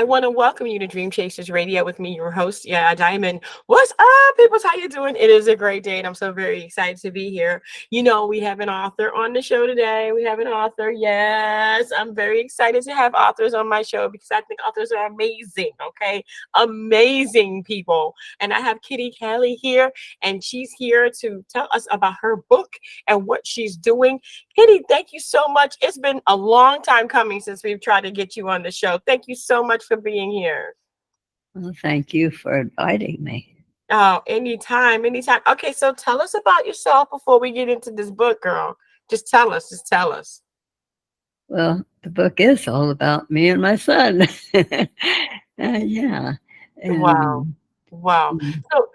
want to welcome you to Dream Chasers Radio with me, your host, yeah, Diamond. What's up, people? How you doing? It is a great day, and I'm so very excited to be here. You know, we have an author on the show today. We have an author. Yes, I'm very excited to have authors on my show because I think authors are amazing. Okay, amazing people. And I have Kitty Caley here, and she's here to tell us about her book and what she's doing. Kitty, thank you so much. It's been a long time coming since we've tried to get you on the show. Thank you so much for being here. Well, thank you for inviting me. Oh, anytime, anytime. Okay, so tell us about yourself before we get into this book, girl. Just tell us, just tell us. Well, the book is all about me and my son. Yeah. Wow. And Wow. mm, So,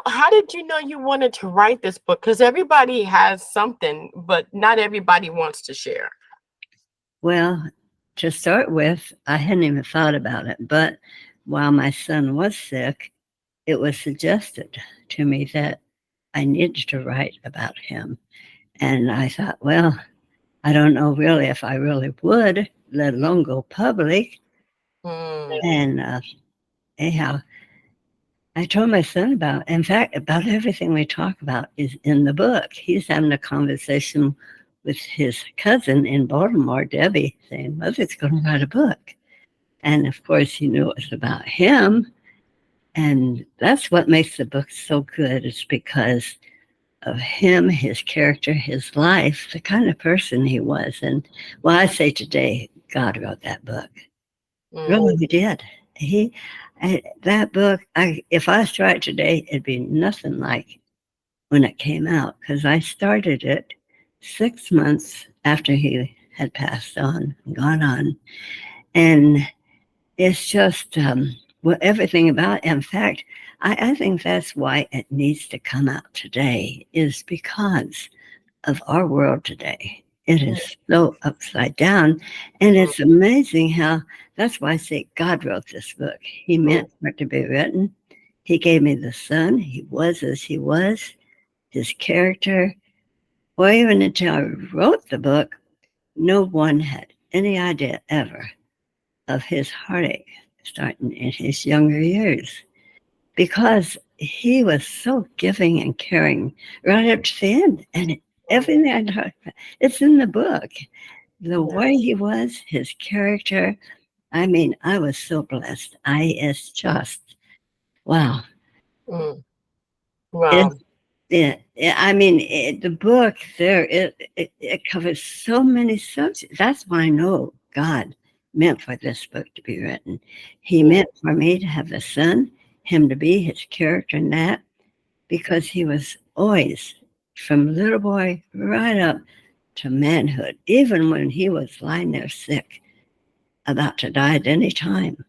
how did you know you wanted to write this book? Because everybody has something, but not everybody wants to share. well, to start with, I hadn't even thought about it. But while my son was sick, it was suggested to me that I needed to write about him. And I thought, well, I don't know really if I really would, let alone go public. Mm, And anyhow, I told my son about, in fact, about everything we talk about is in the book. He's having a conversation with his cousin in Baltimore, Debbie, saying, Mother's going to write a book. And of course, he knew it was about him. And that's what makes the book so good, is because of him, his character, his life, the kind of person he was. And well, I say today, God wrote that book. mm, Really, he did. That book, if I start today, it'd be nothing like when it came out because I started it 6 months after he had passed on, gone on, and it's just well, everything about. In fact, I think that's why it needs to come out today, is because of our world today. It mm, is so upside down. And mm, it's amazing how that's why I say God wrote this book. He mm. meant for it to be written. He gave me the son. He was as he was, his character. Well, even until I wrote the book, no one had any idea ever of his heartache starting in his younger years because he was so giving and caring right up to the end. And everything I talk about, it's in the book. The Yeah. way he was, his character. I mean, I was so blessed. It's just, wow. Mm. It, Wow. I mean, the book there, it covers so many subjects. That's why I know God meant for this book to be written. He Mm, meant for me to have the son, him to be his character in that, because he was always, from little boy right up to manhood, even when he was lying there sick, about to die at any time.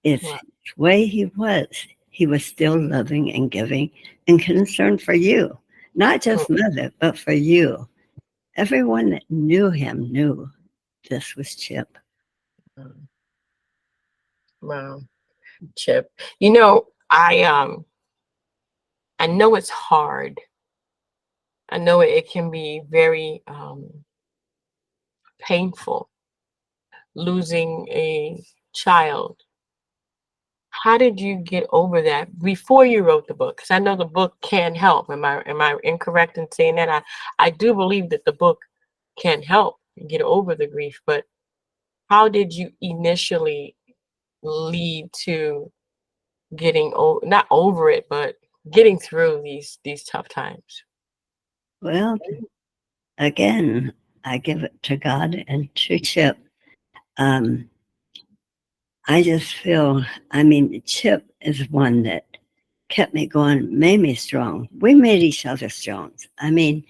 It's wow. the way he was still loving and giving and concerned for you, not Mm, just mother, but for you. Everyone that knew him knew this was Chip. mm, wow. Chip. I know it's hard. I know it can be very painful losing a child. How did you get over that before you wrote the book? Because I know the book can help. Am I incorrect in saying that? I do believe that the book can help you get over the grief, but how did you initially lead to not over it, but getting through these tough times? Well, again, I give it to God and to Chip. Um, I just feel, I mean, Chip is one that kept me going, made me strong. We made each other strong. I mean,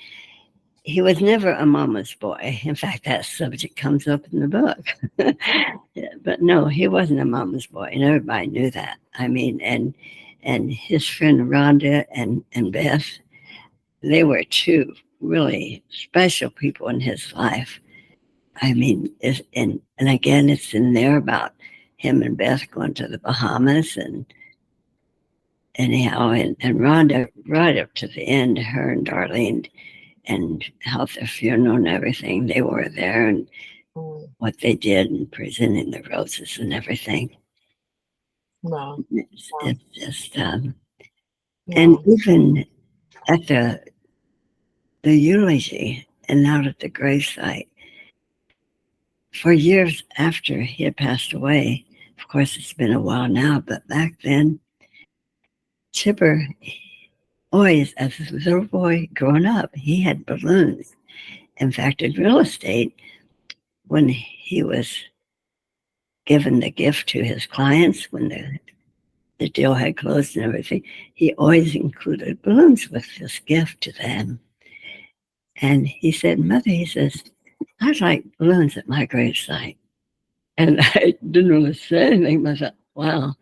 he was never a mama's boy. In fact, that subject comes up in the book. Yeah, but no, he wasn't a mama's boy, and everybody knew that. I mean, and his friend Rhonda and Beth, they were two really special people in his life. I mean, and again, it's in there about him and Beth going to the Bahamas and anyhow, and Rhonda right up to the end, her and Darlene and held their funeral and everything. They were there, and Mm. what they did in presenting the roses and everything. Wow. Wow. It's just, and Wow. even at the eulogy and out at the gravesite, for years after he had passed away, of course, it's been a while now, but back then, Chipper always, as a little boy growing up, he had balloons. In fact, in real estate, when he was given the gift to his clients, when the deal had closed and everything, he always included balloons with this gift to them. And he said, Mother, he says, I'd like balloons at my gravesite. And I didn't really say anything, but I thought, wow,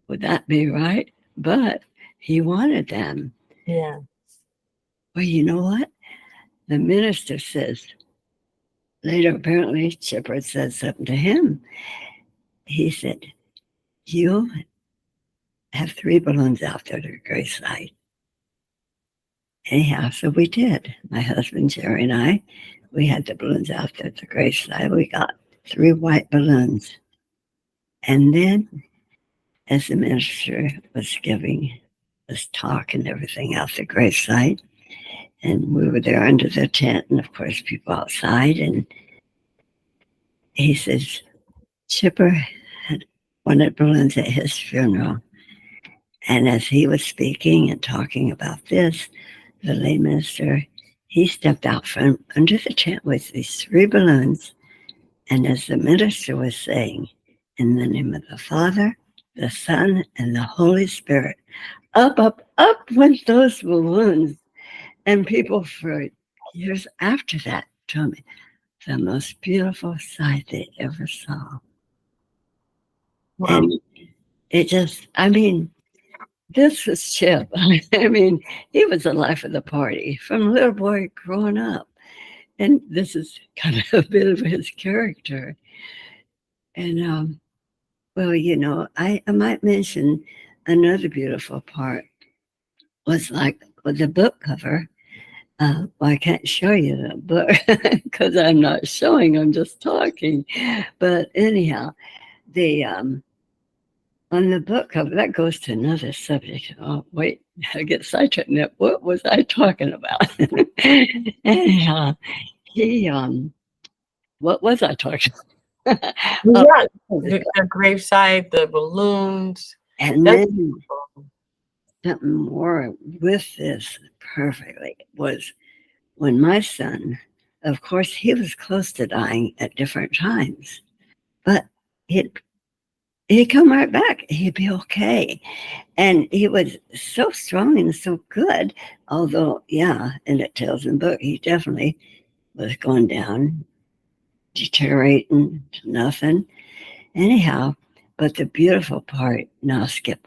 would that be right? But he wanted them. Yeah. Well, you know what? The minister says, later, apparently, Chipper said something to him. He said, you have 3 balloons out there at the gravesite. Anyhow, so we did. My husband, Jerry, and I, we had the balloons out there at the gravesite. We got 3 white balloons. And then, as the minister was giving this talk and everything out the gravesite, and we were there under the tent, and of course, people outside, and he says, Chipper had wanted balloons at his funeral. And as he was speaking and talking about this, the lay minister, he stepped out from under the tent with these 3 balloons. And as the minister was saying, in the name of the Father, the Son, and the Holy Spirit, up, up, up went those balloons. And people for years after that told me the most beautiful sight they ever saw. Wow. And it just, I mean, this was Chip. I mean, he was the life of the party from a little boy growing up. And this is kind of a bit of his character. And, well, you know, I might mention another beautiful part was like with the book cover. Well, I can't show you the book because I'm not showing, I'm just talking. But anyhow, the on the book cover, that goes to another subject. Oh, wait, I get sidetracked. Now, what was I talking about? Anyhow, he, what was I talking about? Oh, Yeah. The graveside, the balloons. and That's then something more with this perfectly was when my son, of course, he was close to dying at different times, but he'd, he'd come right back. He'd be okay. And he was so strong and so good. Although, yeah, and it tells in the book, he definitely was going down, deteriorating to nothing. Anyhow, but the beautiful part, now skip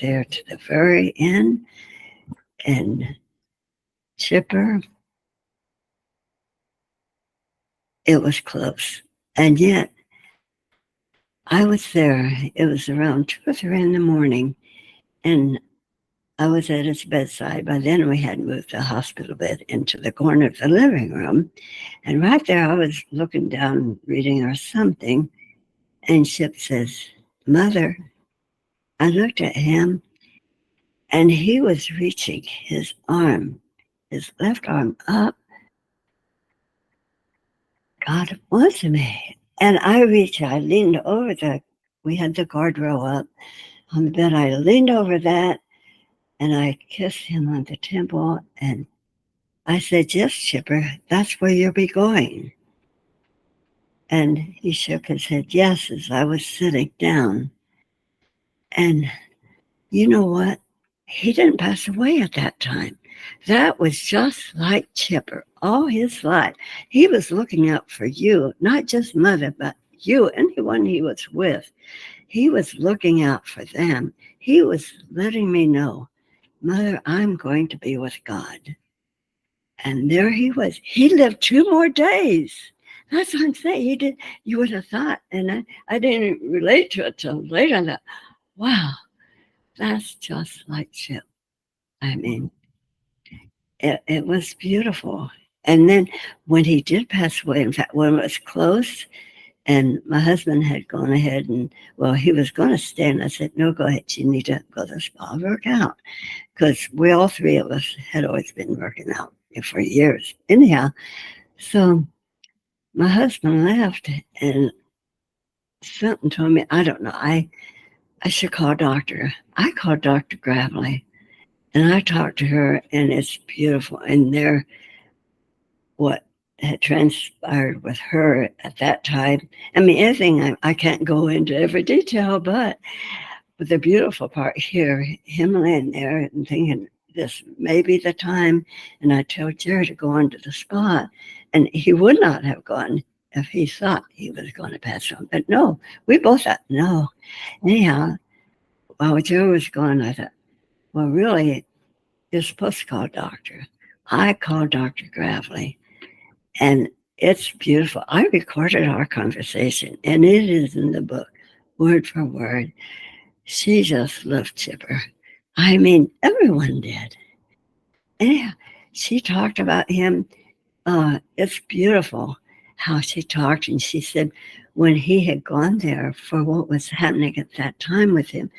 there to the very end, and Chipper, it was close. And yet, I was there. It was around 2 or 3 in the morning, and I was at his bedside. By then, we had moved the hospital bed into the corner of the living room. And right there, I was looking down, reading or something. And Chip says, Mother, I looked at him, and he was reaching his arm, his left arm up. God wants me. And I reached, I leaned over we had the guardrail up on the bed. I leaned over that, and I kissed him on the temple, and I said, Yes, Chipper, that's where you'll be going. And he shook his head, yes, as I was sitting down. And you know what? He didn't pass away at that time. That was just like Chipper all his life. He was looking out for you, not just Mother, but you, anyone he was with. He was looking out for them. He was letting me know, Mother, I'm going to be with God. And there he was. He lived 2 more days. That's what I'm saying. He did. You would have thought, and I didn't relate to it till later. I thought, wow, that's just like Chip. I mean, it was beautiful. And then when he did pass away, in fact, when it was close, and my husband had gone ahead and, well, he was going to stay. And I said, no, go ahead. You need to go to the spa, work out. Because we all three of us had always been working out for years. Anyhow, so my husband left and something told me, I don't know, I should call a doctor. I called Dr. Gravely and I talked to her, and it's beautiful. And there, what had transpired with her at that time. I mean, anything, I can't go into every detail, but the beautiful part here, him laying there and thinking, this may be the time. And I told Jerry to go on to the spot. And he would not have gone if he thought he was going to pass on. But no, we both thought, no. Anyhow, while Jerry was gone, I thought, well, really, you're supposed to call a doctor. I called Dr. Gravely, and it's beautiful. I recorded our conversation, and it is in the book, word for word. She just loved Chipper. I mean, everyone did. Yeah, she talked about him. It's beautiful how she talked, and she said when he had gone there for what was happening at that time with him,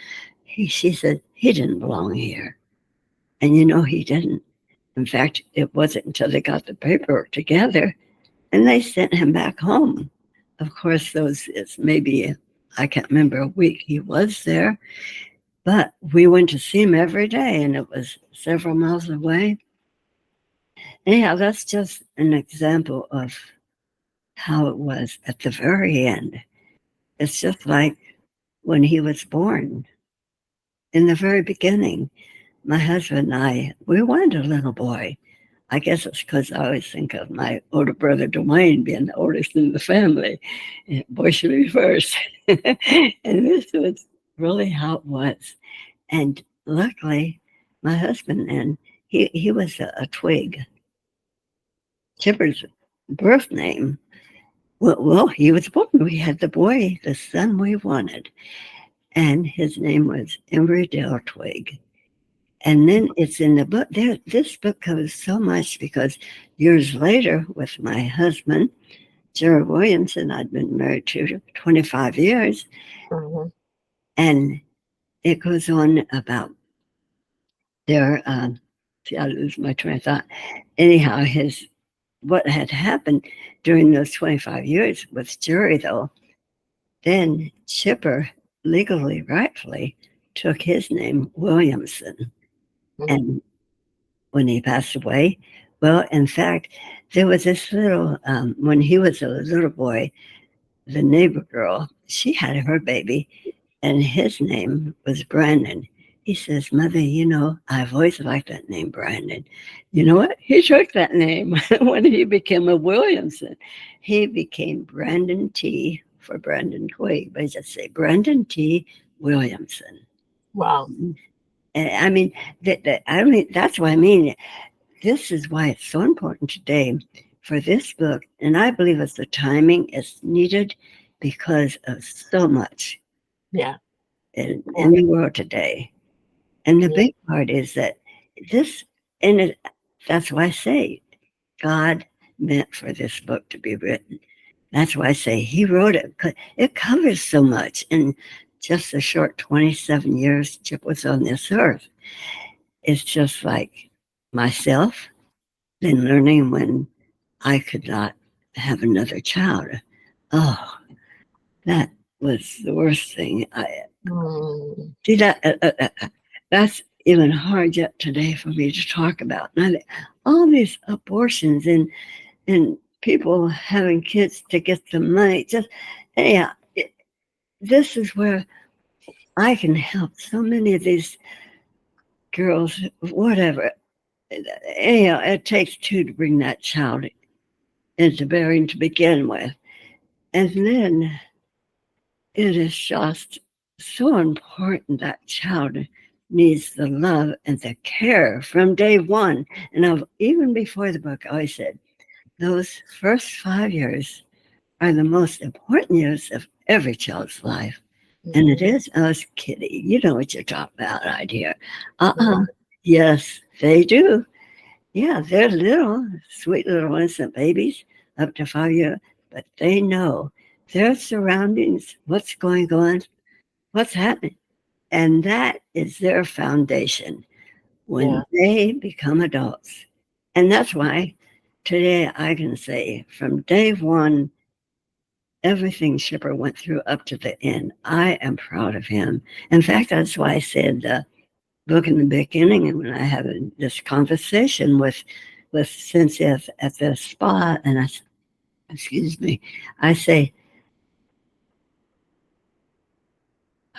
she said he didn't belong here, and he didn't. In fact, it wasn't until they got the paperwork together and they sent him back home. Of course, it's maybe, I can't remember, a week he was there, but we went to see him every day, and it was several miles away. Anyhow, that's just an example of how it was at the very end. It's just like when he was born. In the very beginning, my husband and we wanted a little boy. I guess it's because I always think of my older brother Dwayne being the oldest in the family. Boy should be first. And this was really how it was. And luckily, my husband, and he was a Twig. Chipper's birth name. Well, he was born. We had the boy, the son we wanted. And his name was Emory Dale Twigg. And then it's in the book. This book covers so much because years later, with my husband, Jerry Williamson, I'd been married to 25 years. Mm-hmm. And it goes on about their, see, I lose my train of thought. Anyhow, what had happened during those 25 years with Jerry, though, then Chipper legally, rightfully, took his name, Williamson. And when he passed away, well, in fact, there was this little, when he was a little boy, the neighbor girl, she had her baby, and his name was Brandon. He says, Mother, I've always liked that name, Brandon. You know what? He took that name when he became a Williamson. He became Brandon T. for Brandon Twigg, but he just say Brandon T. Williamson. Wow. I mean, that's why I mean, this is why it's so important today for this book. And I believe it's the timing is needed because of so much in the world today. And the big part is that that's why I say God meant for this book to be written. That's why I say he wrote it. It covers so much in just a short 27 years Chip was on this earth. It's just like myself, then learning when I could not have another child. Oh, that was the worst thing. See, that's even hard yet today for me to talk about. Now, all these abortions and people having kids to get the money. This is where I can help so many of these girls, whatever. Anyhow, it takes two to bring that child into bearing to begin with. And then it is just so important that child needs the love and the care from day one. And even before the book, I always said, those first 5 years are the most important years of every child's life. And it is us, Kitty. You know what you're talking about right here. Yes, they do. Yeah, they're little, sweet little innocent babies up to 5 years, but they know their surroundings, what's going on, what's happening. And that is their foundation Yeah. when they become adults. And that's why today I can say from day one, everything Shipper went through up to the end, I am proud of him. In fact, that's why I said look in the beginning, and when I had this conversation with Cynthia at the spa, and excuse me, I say,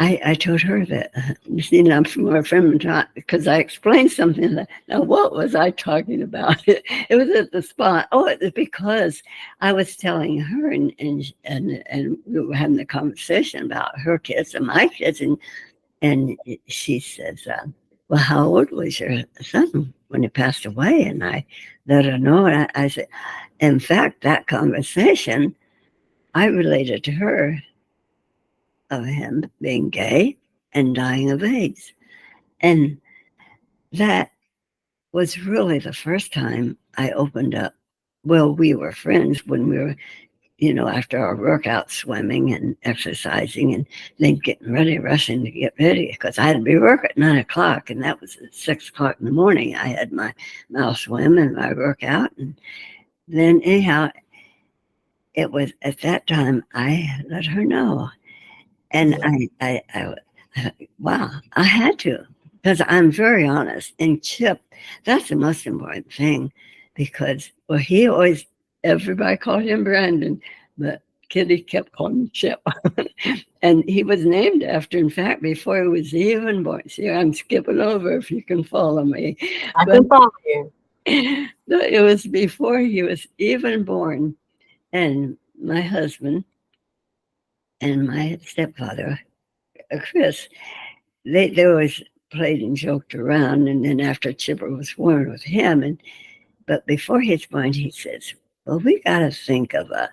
I told her that, you know, I'm from our friend because I explained something that, now what was I talking about? It was at the spa. Oh, it was because I was telling her and we were having a conversation about her kids and my kids, and she says, well, how old was your son when he passed away? And I let her know. And I said, in fact, that conversation, I related to her of him being gay and dying of AIDS. And that was really the first time I opened up. Well, we were friends when we were, you know, after our workout, swimming and exercising, and then getting ready, rushing to get ready because I had to be work at 9 o'clock, and that was at 6 o'clock in the morning. I had my mouth swim and my workout, and then anyhow, it was at that time I let her know, and Yeah. wow, I had to because I'm very honest. And Chip, that's the most important thing because, well, he always, everybody called him Brandon, but Kitty kept calling him Chip. And he was named after, in fact, before he was even born. See, I'm skipping over if you can follow me. I But can follow you. it was before he was even born. And my husband and my stepfather, Chris, they always played and joked around. And then after Chipper was born with him, and but before he's born, he says, "Well, we got to think of a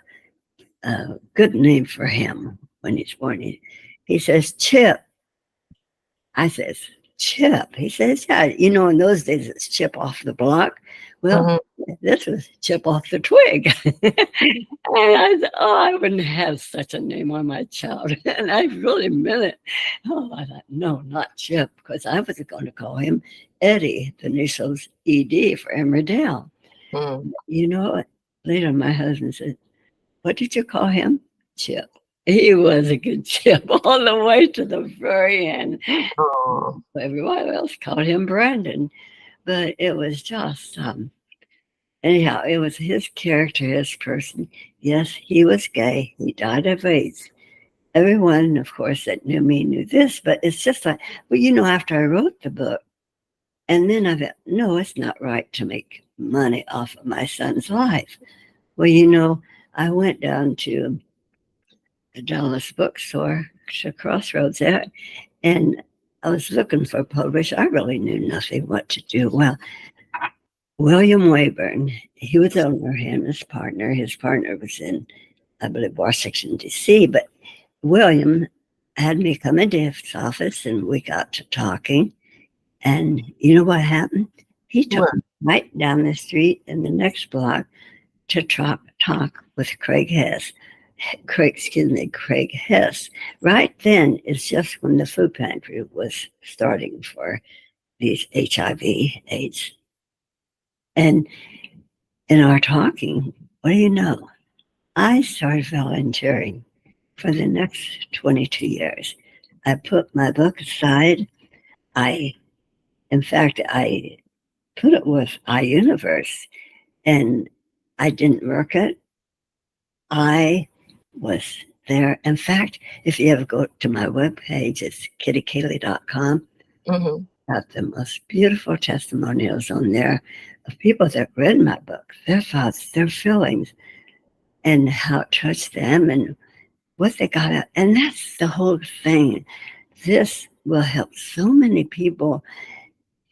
good name for him when he's born." He says, "Chip." I says, "Chip." He says, "Yeah, you know, in those days it's Chip off the block." Well, Hmm. this was Chip off the twig. And I said, "Oh, I wouldn't have such a name on my child." And I really meant it. Oh, I thought, no, not Chip, because I was going to call him Eddie, the initials ED for Emory Dale. Mm. You know what? Later, my husband said, "What did you call him?" Chip. He was a good Chip all the way to the very end. Oh. Everyone else called him Brandon, but it was just anyhow, it was his character, his person. Yes, he was gay. He died of AIDS. Everyone, of course, that knew me knew this, but it's just like, well, you know, after I wrote the book, and then I thought, no, it's not right to make money off of my son's life. Well, you know, I went down to the Dallas bookstore, to Crossroads there, and I was looking for a publisher. I really knew nothing what to do. Well, William Wayburn, he was the owner and his partner. His partner was in, I believe, Washington, D.C., but William had me come into his office and we got to talking. And you know what happened? He took What? me right down the street in the next block to talk with Craig Hess. Craig Hess. Right then, it's just when the food pantry was starting for these HIV/AIDS. And in our talking, what do you know? I started volunteering for the next 22 years. I put my book aside. I, in fact, I put it with iUniverse and I didn't work it. I was there. In fact, if you ever go to my webpage, it's kittycaley.com. Hmm. Got the most beautiful testimonials on there of people that read my book, their thoughts, their feelings, and how it touched them and what they got out. And that's the whole thing. This will help so many people.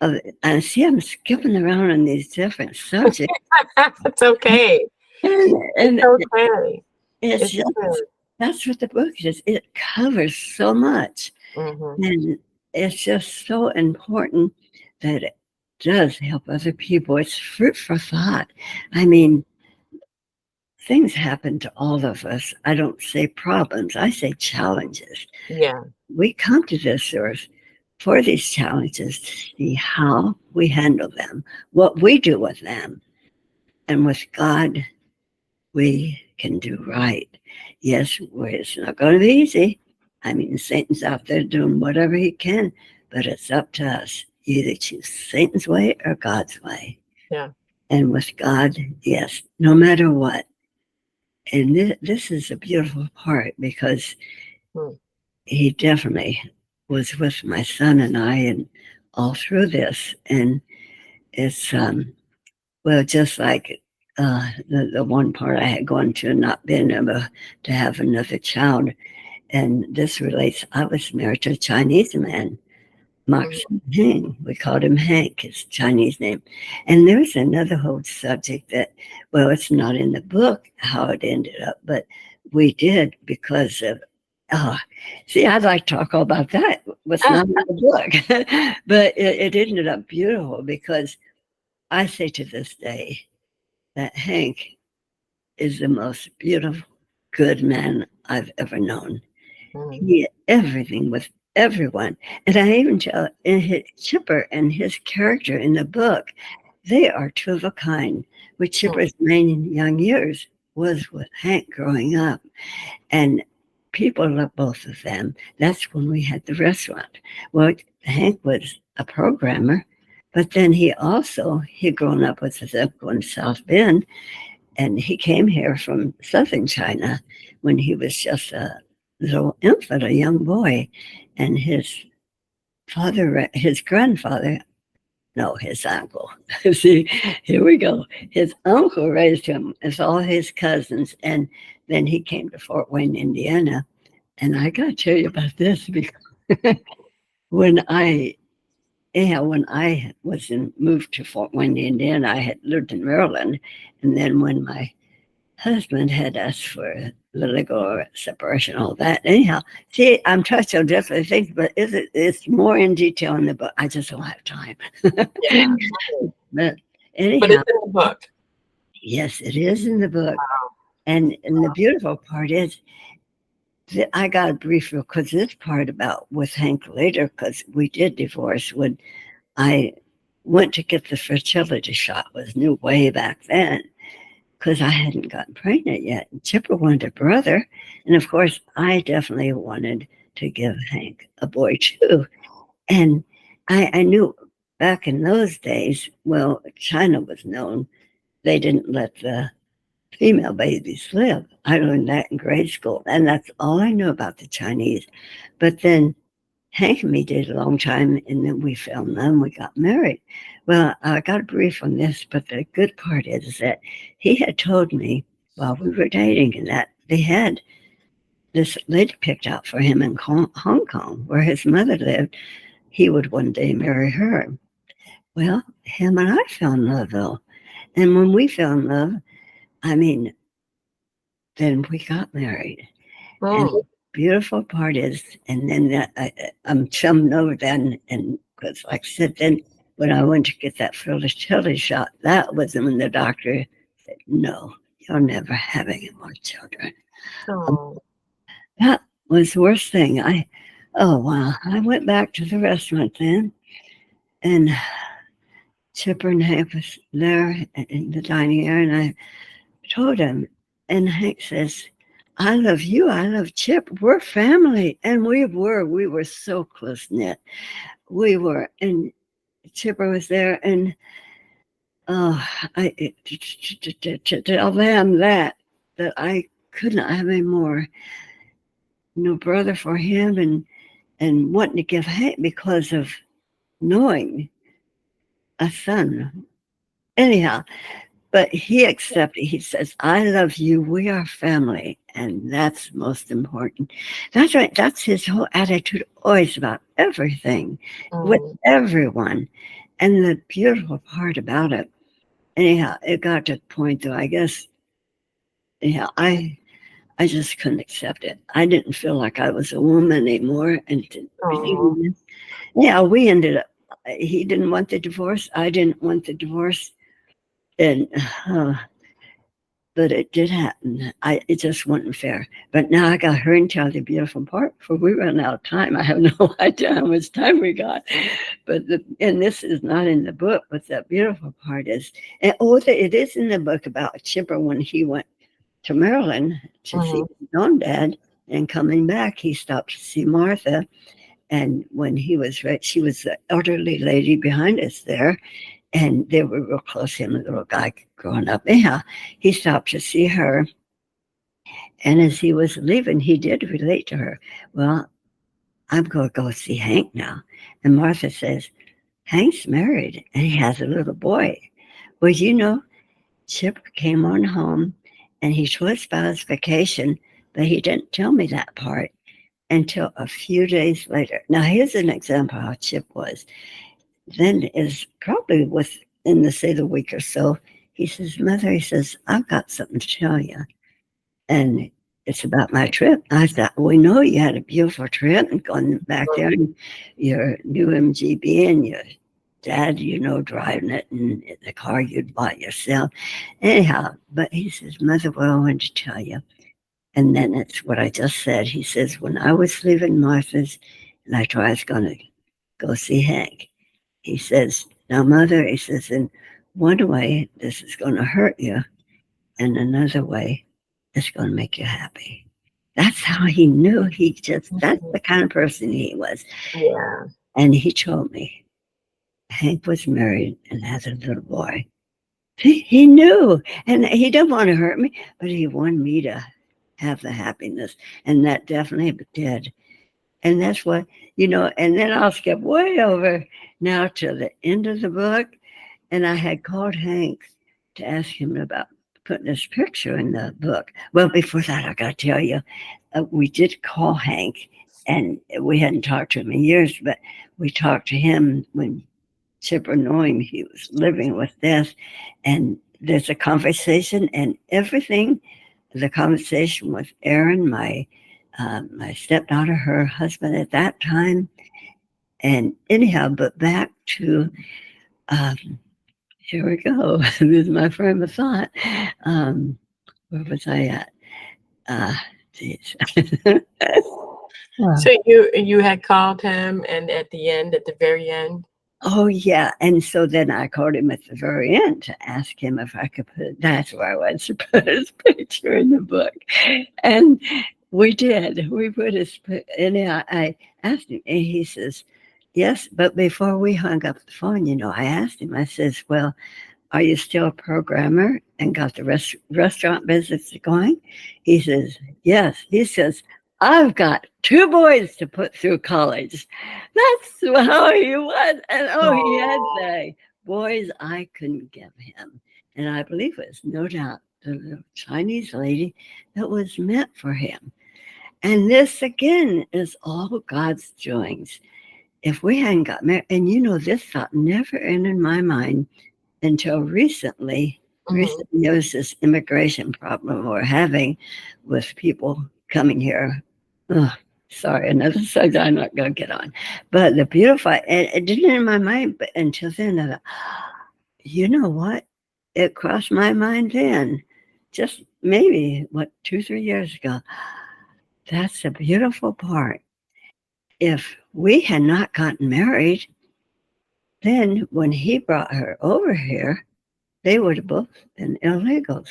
I see I'm skipping around on these different subjects. It's okay. It's And okay. it's It's just, good. that's what the book is. It covers so much. Hmm. And it's just so important that does help other people. It's fruit for thought. I mean, things happen to all of us. I don't say problems, I say challenges. Yeah. We come to this earth for these challenges to see how we handle them, what we do with them. And with God, we can do right. Yes, it's not going to be easy. I mean, Satan's out there doing whatever he can, but it's up to us. You either choose Satan's way or God's way. Yeah. And with God, yes, no matter what. And this is a beautiful part because Mm. he definitely was with my son and I and all through this. And it's, well, just like the one part I had gone to not being able to have another child. And this relates, I was married to a Chinese man, Mhm. Max Hing. We called him Hank, his Chinese name. And there's another whole subject that, well, it's not in the book how it ended up, but we did because of, oh, see, I'd like to talk all about that. What's Ah, not in the book. But it ended up beautiful because I say to this day that Hank is the most beautiful, good man I've ever known. mm, He everything with everyone. And I even tell in his Chipper and his character in the book, they are two of a kind. With mm, Chipper's main young years was with Hank growing up. And people love both of them. That's when we had the restaurant. Well, Hank was a programmer, but then he'd grown up with his uncle in South Bend, and he came here from southern China when he was just a little infant, a young boy. And his grandfather, no, his uncle. See, here we go. His uncle raised him as all his cousins. And then he came to Fort Wayne, Indiana. And I got to tell you about this because when I, when I moved to Fort Wayne, Indiana, I had lived in Maryland. And then when my husband had asked for the legal separation, all that. Anyhow, see, I'm touching on different things, but it's more in detail in the book. I just don't have time. yeah. But But anyhow, it's in the book. yes, it is in the book. Wow. And the beautiful part is that I got a brief because this part about with Hank later, because we did divorce when I went to get the fertility shot, was new way back then because I hadn't gotten pregnant yet. Chipper wanted a brother. And of course, I definitely wanted to give Hank a boy too. And I knew back in those days, well, China was known, they didn't let the female babies live. I learned that in grade school. And that's all I knew about the Chinese. But then Hank and me did a long time, and then we fell in love and we got married. Well, I got a brief on this, but the good part is that he had told me while we were dating that they had this lady picked out for him in Hong Kong, where his mother lived. He would one day marry her. Well, him and I fell in love, though. And when we fell in love, I mean, then we got married. And the Mm. beautiful part is, and then I'm chummed over then, and because, like I said, then when I went to get that fertility shot, that was when the doctor said, "No, you're never having any more children." Um, Oh. that was the worst thing. Oh wow! I went back to the restaurant then, and Chipper and Hank was there in the dining area, and I told him, and Hank says, I love you. I love Chip. We're family. And we were so close knit. We were, and Chipper was there. And to tell them that I could not have any more, no brother for him and wanting to give Hank because of knowing a son. Anyhow, but he accepted. He says, I love you. We are family. And that's most important. That's right. That's his whole attitude, always about everything with Mm. everyone. And the beautiful part about it, anyhow, it got to the point, though, I guess, yeah, I just couldn't accept it. I didn't feel like I was a woman anymore. And Oh. yeah, we ended up. he didn't want the divorce. I didn't want the divorce. And but it did happen. It just wasn't fair. But now I got her and tell the beautiful part before we run out of time. I have no idea how much time we got. And this is not in the book, but the beautiful part is, and it is in the book about Chipper when he went to Maryland to see Mhm. his own dad, and coming back, he stopped to see Martha. And when he was right, she was the elderly lady behind us there, and they were real close. Him and the little guy growing up. Anyhow, he stopped to see her, and as he was leaving, he did relate to her. Well, I'm going to go see Hank now. And Martha says, Hank's married and he has a little boy. Well, Chip came on home and he told us about his vacation, but he didn't tell me that part until a few days later. Now, here's an example how Chip was. Then is probably within the say the week or so. He says, Mother, he says, I've got something to tell you. And it's about my trip. I thought, we know you had a beautiful trip and going back there in your new MGB and your dad, driving it in the car you'd bought yourself. Anyhow, but he says, Mother, what I wanted to tell you. And then it's what I just said. He says, when I was leaving Martha's and I thought I was going to go see Hank, he says, now, Mother, he says, in one way, this is going to hurt you. And another way, it's going to make you happy. That's how he knew that's Mhm. the kind of person he was. Yeah. And he told me Hank was married and has a little boy. He knew, and he didn't want to hurt me, but he wanted me to have the happiness. And that definitely did. And that's what, and then I'll skip way over now to the end of the book. And I had called Hank to ask him about putting his picture in the book. Well, before that, I got to tell you, we did call Hank, and we hadn't talked to him in years, but we talked to him when Chipper knew him. He was living with death, and there's a conversation, and everything. The conversation with Aaron, my stepdaughter, her husband at that time, and anyhow, but back to um, here we go. This is my frame of thought. Um, where was I at? Uh, geez. So you had called him, and at the end, at the very end. Oh, yeah. And so then I called him at the very end to ask him if I could that's where I was to put his picture in the book. And we did. We put and I asked him, and he says, yes. But before we hung up the phone, I asked him, I says, well, are you still a programmer and got the restaurant business going? He says, yes. He says, I've got two boys to put through college. That's how he was. And he had Oh, the boys I couldn't give him. And I believe it was no doubt the little Chinese lady that was meant for him. And this again is all God's doings. If we hadn't got married, and this thought never entered my mind until recently. mhm. Recently, there was this immigration problem we're having with people coming here. Ugh, sorry, another subject I'm not going to get on. But the beautiful, it didn't enter my mind but until then. I thought, you know what? It crossed my mind then, just maybe, 2, 3 years ago. That's the beautiful part. If we had not gotten married, then when he brought her over here, they would have both been illegals.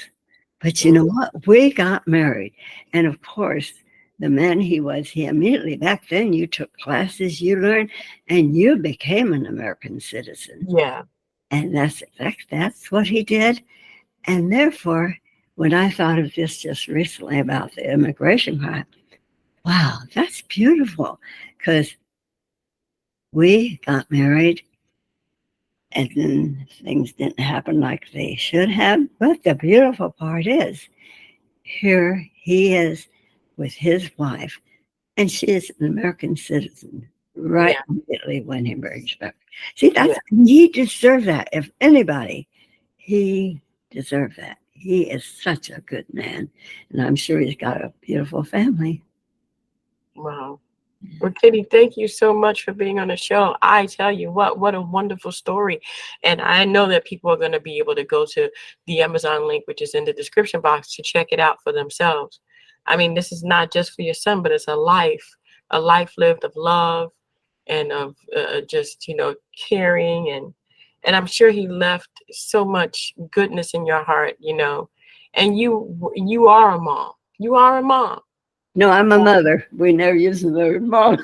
But you know Mhm. what? We got married. And of course, the man he immediately, back then, you took classes, you learned, and you became an American citizen. Yeah. And that's what he did. And therefore, when I thought of this just recently about the immigration part, wow, that's beautiful. Because we got married and then things didn't happen like they should have. But the beautiful part is, here he is with his wife, and she is an American citizen right Yeah. immediately when he married her. See, Yeah. he deserved that. If anybody, he deserved that. He is such a good man, and I'm sure he's got a beautiful family. Wow. Well, Kitty, thank you so much for being on the show. I tell you what a wonderful story. And I know that people are going to be able to go to the Amazon link, which is in the description box, to check it out for themselves. I mean, this is not just for your son, but it's a life lived of love and of just, caring. And I'm sure he left so much goodness in your heart, and you are a mom. You are a mom. No, I'm a mother. We never use the word mom.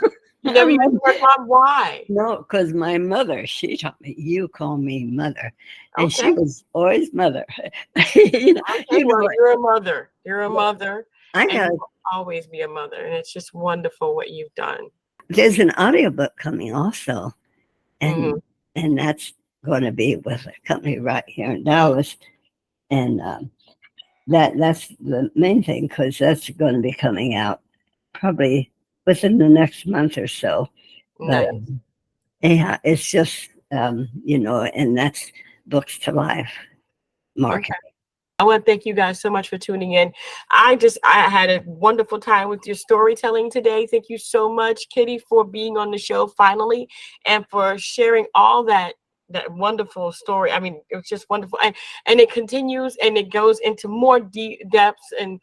You never use the word mom. Why? No, because my mother, she taught me, you call me mother. And she Okay. was always mother. you know, Okay. you know Well, what? you're a mother. You're a mother, I and got you will always be a mother. And it's just wonderful what you've done. there's an audiobook coming also, Hmm. and that's going to be with a company right here in Dallas, and that's the main thing because that's going to be coming out probably within the next month or so. But Nice. yeah, it's just and that's Books to Life Okay. market. I want to thank you guys so much for tuning in. I had a wonderful time with your storytelling today. Thank you so much, Kitty, for being on the show finally and for sharing all that wonderful story. I mean, it was just wonderful. And it continues and it goes into more deep depths and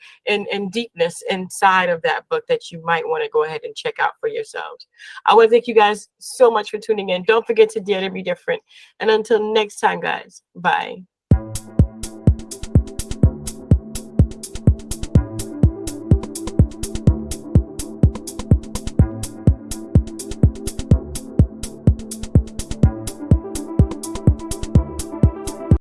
deepness inside of that book that you might want to go ahead and check out for yourselves. I want to thank you guys so much for tuning in. Don't forget to dare to be different. And until next time, guys, bye.